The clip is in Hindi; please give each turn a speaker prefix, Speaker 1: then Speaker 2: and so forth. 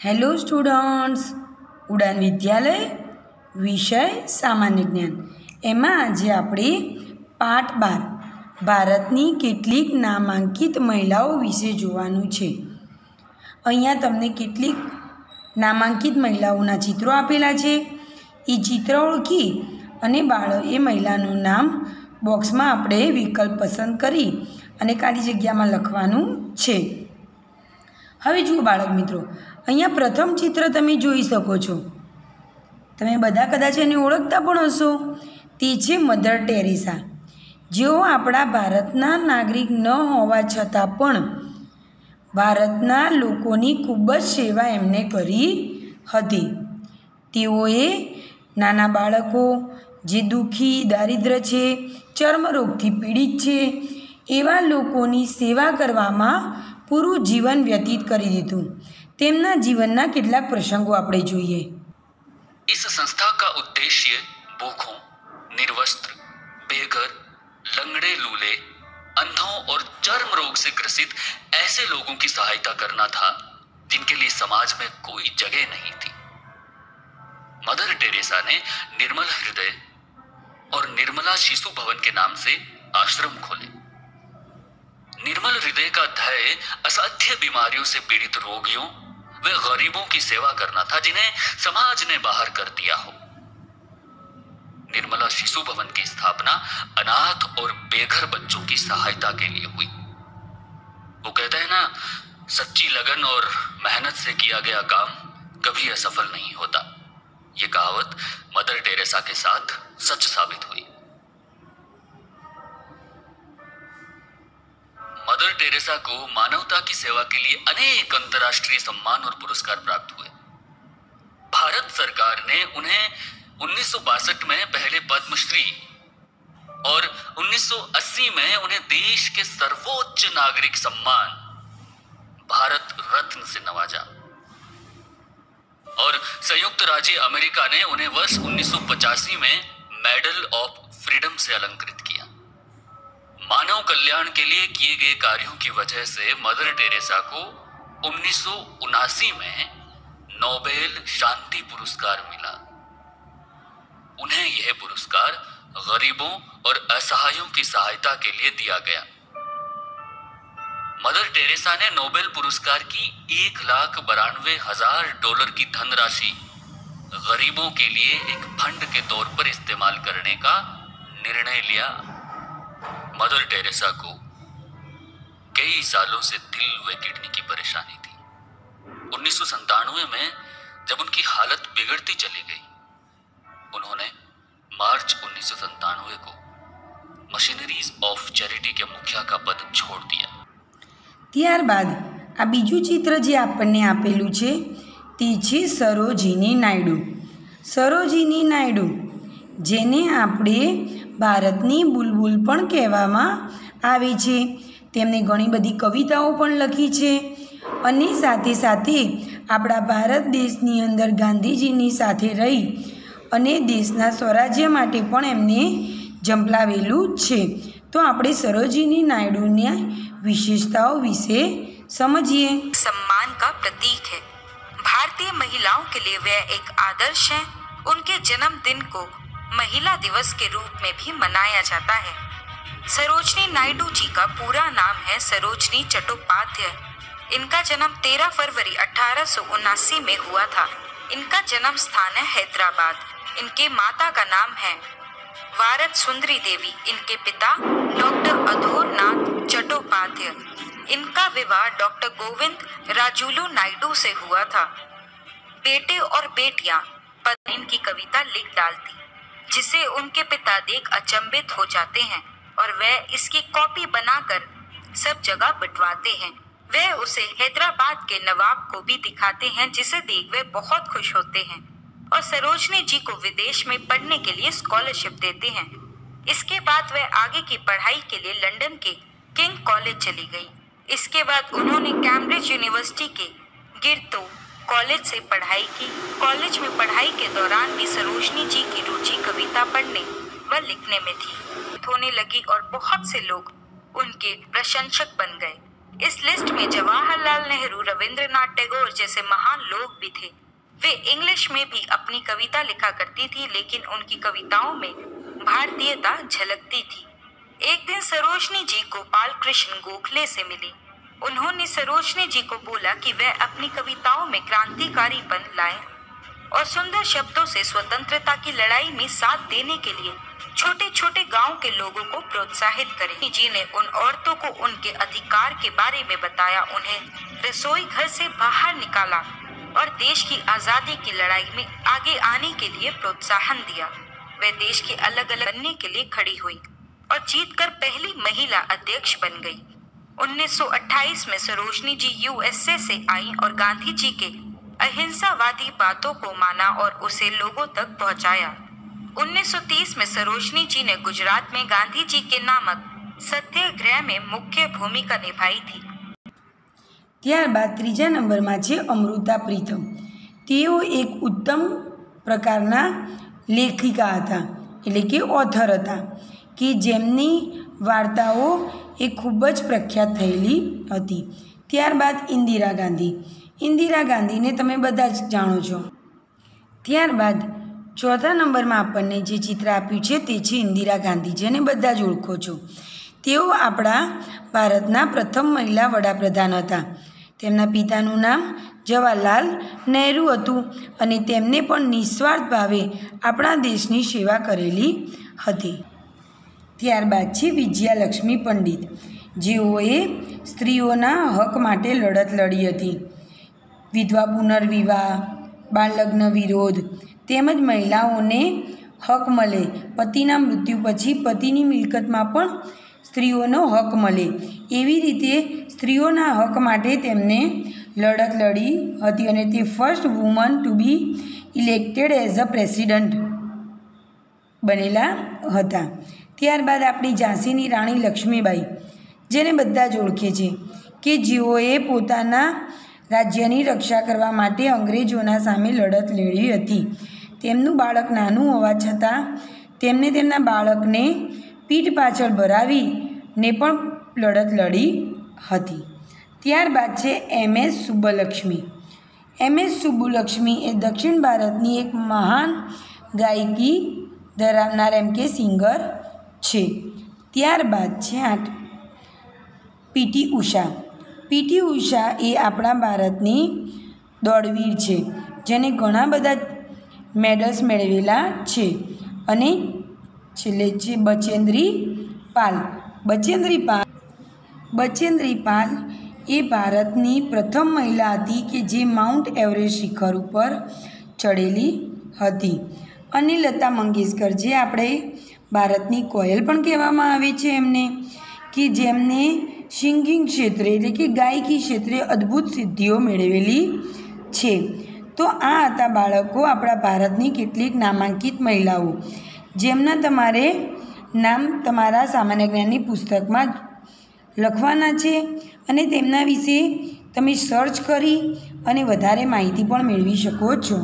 Speaker 1: હેલો સ્ટુડન્ટ્સ, ઉડાન વિદ્યાલય વિષય સામાન્ય જ્ઞાન એમાં આજે આપણે પાઠ 12 ભારતની કેટલીક નામાંકિત મહિલાઓ વિશે જોવાનું છે। અહીંયા તમને કેટલીક નામાંકિત મહિલાઓના ચિત્રો આપેલા છે। એ ચિત્ર ઓળખી અને એ મહિલાનું નામ બોક્સમાં આપણે વિકલ્પ પસંદ કરી અને ખાલી જગ્યામાં લખવાનું છે। હવે જુઓ બાળક મિત્રો, અહીંયા પ્રથમ ચિત્ર તમે જોઈ શકો છો। તમે બધા કદાચ એને ઓળખતા પણ હશો। તે છે મધર ટેરેસા, જેઓ આપણા ભારતના નાગરિક ન હોવા છતાં પણ ભારતના લોકોની ખૂબ જ સેવા એમણે કરી હતી। તેઓએ નાના બાળકો, જે દુઃખી, દારિદ્ર છે, ચર્મરોગથી પીડિત છે, એવા લોકોની સેવા કરવામાં પૂરું જીવન વ્યતીત કરી દીધું। તેમના જીવનના કેટલાક પ્રસંગો આપણે જોઈએ।
Speaker 2: इस संस्था का उद्देश्य भूखों, निर्वस्त्र, बेघर, लंगड़े लूले, अंधों और चर्म रोग से ग्रसित ऐसे लोगों की सहायता करना था जिनके लिए समाज में कोई जगह नहीं थी। मदर टेरेसा ने निर्मल हृदय और निर्मला शिशु भवन के नाम से आश्रम खोले। निर्मल हृदय का ध्येय असाध्य बीमारियों से पीड़ित रोगियों व गरीबों की सेवा करना था जिन्हें समाज ने बाहर कर दिया हो। निर्मला शिशु भवन की स्थापना अनाथ और बेघर बच्चों की सहायता के लिए हुई। वो कहते हैं ना, सच्ची लगन और मेहनत से किया गया काम कभी असफल नहीं होता। ये कहावत मदर टेरेसा के साथ सच साबित हुई। मदर टेरेसा को मानवता की सेवा के लिए अनेक अंतर्राष्ट्रीय सम्मान और पुरस्कार प्राप्त हुए। भारत सरकार ने उन्हें 1962 में पहले पद्मश्री और 1980 में उन्हें देश के सर्वोच्च नागरिक सम्मान भारत रत्न से नवाजा और संयुक्त राज्य अमेरिका ने उन्हें वर्ष 1985 में मेडल ऑफ फ्रीडम से अलंकृत किया। मानव कल्याण के लिए किए गए कार्यों की वजह से मदर टेरेसा को 1979 में नोबेल शांति पुरस्कार मिला। उन्हें यह पुरस्कार गरीबों और असहायों की सहायता के लिए दिया गया। मदर टेरेसा ने नोबेल पुरस्कार की $1,92,000 की धनराशि गरीबों के लिए एक फंड के तौर पर इस्तेमाल करने का निर्णय लिया। मदर टेरेसा को कई सालों से दिल व किडनी की परेशानी थी। 1997 में जब उनकी हालत बिगड़ती चली गई, उन्होंने मार्च 1997 को मशीनरीज ऑफ चैरिटी के मुखिया का पद छोड़ दिया।
Speaker 1: ત્યારબાદ આ બીજું ચિત્ર જે આપણને આપેલું છે તે છે સરોજિની નાયડુ। સરોજિની નાયડુ, જેને આપણે ભારતની બુલબુલ પણ કહેવામાં આવે છે। તેમણે ઘણી બધી કવિતાઓ પણ લખી છે અને સાથે સાથે આપણા ભારત દેશની અંદર ગાંધીજીની સાથે રહી અને દેશના સ્વરાજ્ય માટે પણ એમને ઝંપલાવેલું છે। તો આપણે સરોજિની નાયડુની विशेषताओं विषय समझिए।
Speaker 3: सम्मान का प्रतीक है। भारतीय महिलाओं के लिए वे एक आदर्श हैं। उनके जन्मदिन को महिला दिवस के रूप में भी मनाया जाता है। सरोजनी नायडू जी का पूरा नाम है सरोजनी चट्टोपाध्याय। इनका जन्म 13 फरवरी 1879 में हुआ था। इनका जन्म स्थान है हैदराबाद। इनके माता का नाम है वारद सुंदरी देवी। इनके पिता डॉक्टर अधोरनाथ चट्टोपाध्याय। इनका विवाह डॉक्टर गोविंद राजुलू नायडू से हुआ था। बेटे और बेटियां पत्नी इनकी कविता लिख डालती, जिसे उनके पिता देख अचंभित हो जाते हैं और वे इसकी कॉपी बनाकर सब जगह बंटवाते हैं। वे उसे हैदराबाद के नवाब को भी दिखाते हैं, जिसे देख वे बहुत खुश होते हैं और सरोजनी जी को विदेश में पढ़ने के लिए स्कॉलरशिप देते हैं। इसके बाद वह आगे की पढ़ाई के लिए लंदन के किंग कॉलेज चली गई। इसके बाद उन्होंने कैम्ब्रिज यूनिवर्सिटी के गिरतो कॉलेज से पढ़ाई की। कॉलेज में पढ़ाई के दौरान भी सरोजनी जी की रुचि कविता पढ़ने व लिखने में थी, होने लगी और बहुत से लोग उनके प्रशंसक बन गए। इस लिस्ट में जवाहरलाल नेहरू, रविंद्रनाथ टैगोर जैसे महान लोग भी थे। वे इंग्लिश में भी अपनी कविता लिखा करती थी, लेकिन उनकी कविताओं में भारतीयता झलकती थी। एक दिन सरोजनी जी गोपाल कृष्ण गोखले से मिली। उन्होंने सरोजनी जी को बोला कि वह अपनी कविताओं में क्रांतिकारीपन लाएं और सुंदर शब्दों से स्वतंत्रता की लड़ाई में साथ देने के लिए छोटे छोटे गांव के लोगों को प्रोत्साहित करें। जी ने उन औरतों को उनके अधिकार के बारे में बताया, उन्हें रसोई घर से बाहर निकाला और देश की आजादी की लड़ाई में आगे आने के लिए प्रोत्साहन दिया। वह देश के अलग अलग बनने के लिए खड़ी हुई और जीतकर पहली महिला अध्यक्ष बन गई। 1928 में सरोजनी जी यूएसए से आई और गांधी जी के अहिंसावादी बातों को माना और उसे लोगों तक पहुंचाया। 1930 में सरोजनी जी ने गुजरात में गांधी जी के नामक सत्याग्रह में मुख्य भूमिका निभाई थी।
Speaker 1: ત્યારબાદ ત્રીજા નંબરમાં છે અમૃતા પ્રીતમ। તેઓ એક ઉત્તમ પ્રકારના લેખિકા હતા, એટલે કે ઓથર હતા, કે જેમની વાર્તાઓ એ ખૂબ જ પ્રખ્યાત થયેલી હતી। ત્યારબાદ ઇન્દિરા ગાંધી। ઇન્દિરા ગાંધીને તમે બધા જ જાણો છો। ત્યારબાદ ચોથા નંબરમાં આપણને જે ચિત્ર આપ્યું છે તે છે ઇન્દિરા ગાંધી, જેને બધા જ ઓળખો છો। તેઓ આપણા ભારતના પ્રથમ મહિલા વડાપ્રધાન હતા। તેમના પિતાનું નામ જવાહરલાલ નહેરુ હતું અને તેમને પણ નિસ્વાર્થ ભાવે આપણા દેશની સેવા કરેલી હતી। ત્યારબાદ છે વિજયાલક્ષ્મી પંડિત, જેઓએ સ્ત્રીઓના હક માટે લડત લડી હતી। વિધવા પુનર્વિવાહ, બાળલગ્ન વિરોધ તેમજ મહિલાઓને હક મળે, પતિના મૃત્યુ પછી પતિની મિલકતમાં પણ સ્ત્રીઓનો હક મળે, એવી રીતે સ્ત્રીઓના હક માટે તેમને લડત લડી હતી અને તે first woman to be elected as a president બનેલા હતા। ત્યારબાદ આપણી ઝાંસીની રાણી લક્ષ્મીબાઈ, જેને બધા જ ઓળખે છે, કે જેઓએ પોતાના રાજ્યની રક્ષા કરવા માટે અંગ્રેજોના સામે લડત લડી હતી। તેમનું બાળક નાનું હોવા છતાં તેમને તેમના બાળકને પીઠ પાછળ ભરાવીને પણ લડત લડી હતી। ત્યારબાદ છે એમએસ સુબ્બલક્ષ્મી। એમએસ સુબ્બુલક્ષ્મી એ દક્ષિણ ભારતની એક મહાન ગાયકી ધરાવનાર એમ કે સિંગર છે। ત્યારબાદ છે પીટી ઉષા। પીટી ઉષા એ આપણા ભારતની દોડવીર છે, જેને ઘણા બધા મેડલ્સ મેળવેલા છે। અને છેલ્લે છે બચેન્દ્રી પાલ। બચેન્દ્રી પાલ એ ભારતની પ્રથમ મહિલા હતી કે જે માઉન્ટ એવરેસ્ટ શિખર ઉપર ચડેલી હતી। અને લતા મંગેશકર, જે આપણે ભારતની કોયલ પણ કહેવામાં આવે છે એમને, કે જેમને સિંગિંગ ક્ષેત્રે એટલે કે ગાયકી ક્ષેત્રે અદ્ભુત સિદ્ધિઓ મેળવેલી છે। તો આ હતા બાળકો આપણા ભારતની કેટલીક નામાંકિત મહિલાઓ, જેમના તમારે નામ તમારા સામાન્ય જ્ઞાનની પુસ્તકમાં લખવાના છે અને તેમના વિશે તમે સર્ચ કરી અને વધારે માહિતી પણ મેળવી શકો છો।